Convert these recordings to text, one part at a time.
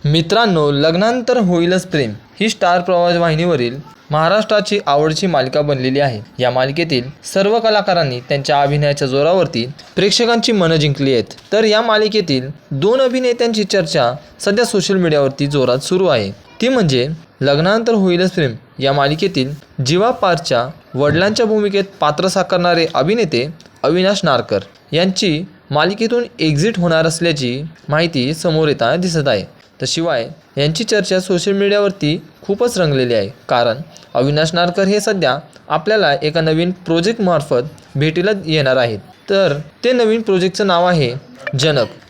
मित्रांनो, लग्नानंतर होईलच प्रेम ही स्टार प्रवाह वाहिनीवरील महाराष्ट्राची आवडती मालिका बनलेली आहे। या मालिकेतील सर्व कलाकारांनी त्यांच्या अभिनयाच्या जोरावरती प्रेक्षकांची मनं जिंकली आहेत। तर या मालिकेतील दोन अभिनेत्यांची चर्चा सध्या सोशल मीडियावरती जोरात सुरू आहे। ती म्हणजे लग्नानंतर होईलच प्रेम या मालिकेतील जीवा पारच्या वडिलांच्या भूमिकेत पात्र साकारणारे अभिनेते अविनाश नारकर यांची मालिकेतून एक्झिट होणार असल्याची माहिती समोर येताना दिसत आहे। तर शिवाय यांची चर्चा सोशल मीडियावरती खूपच रंगलेली आहे, कारण अविनाश नारकर हे सध्या आपल्याला एका नवीन प्रोजेक्टमार्फत भेटीला येणार आहेत। तर ते नवीन प्रोजेक्टचं नाव आहे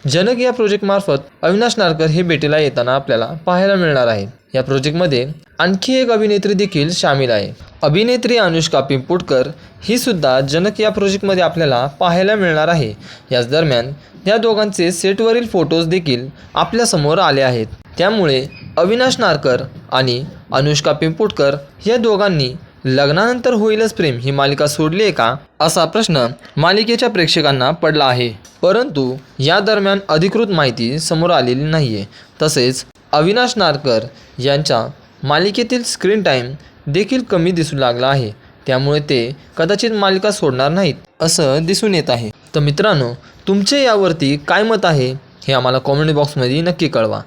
जनक या प्रोजेक्टमार्फत अविनाश नारकर हे भेटीला येताना आपल्याला पाहायला मिळणार आहे। या प्रोजेक्टमध्ये आणखी एक अभिनेत्री देखील सामील आहे। अभिनेत्री अनुष्का पिंपोटकर ही सुद्धा जनक या प्रोजेक्टमध्ये आपल्याला पाहायला मिळणार आहे। याच दरम्यान या दोघांचे सेटवरील फोटोज देखील आपल्यासमोर आले आहेत। त्यामुळे अविनाश नारकर आणि अनुष्का पिंपोटकर या दोघांनी लग्नानंतर होईलच प्रेम ही मालिका सोडली आहे का, असा प्रश्न मालिकेच्या प्रेक्षकांना पडला आहे। परंतु या दरम्यान अधिकृत माहिती समोर आलेली नाही आहे। तसेच अविनाश नारकर यांच्या मालिकेतील स्क्रीन टाईम देखील कमी दिसू लागला आहे, त्यामुळे ते कदाचित मालिका सोडणार नाहीत असं दिसून येत आहे। तर मित्रांनो, तुमचे यावरती काय मत आहे हे आम्हाला कॉमेंट बॉक्समध्ये नक्की कळवा।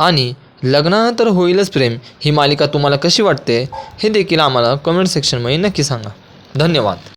आणि लग्नानंतर होईलच प्रेम ही मालिका तुम्हाला कशी वाटते हे देखील आम्हाला कमेंट सेक्शनमध्ये नक्की सांगा। धन्यवाद।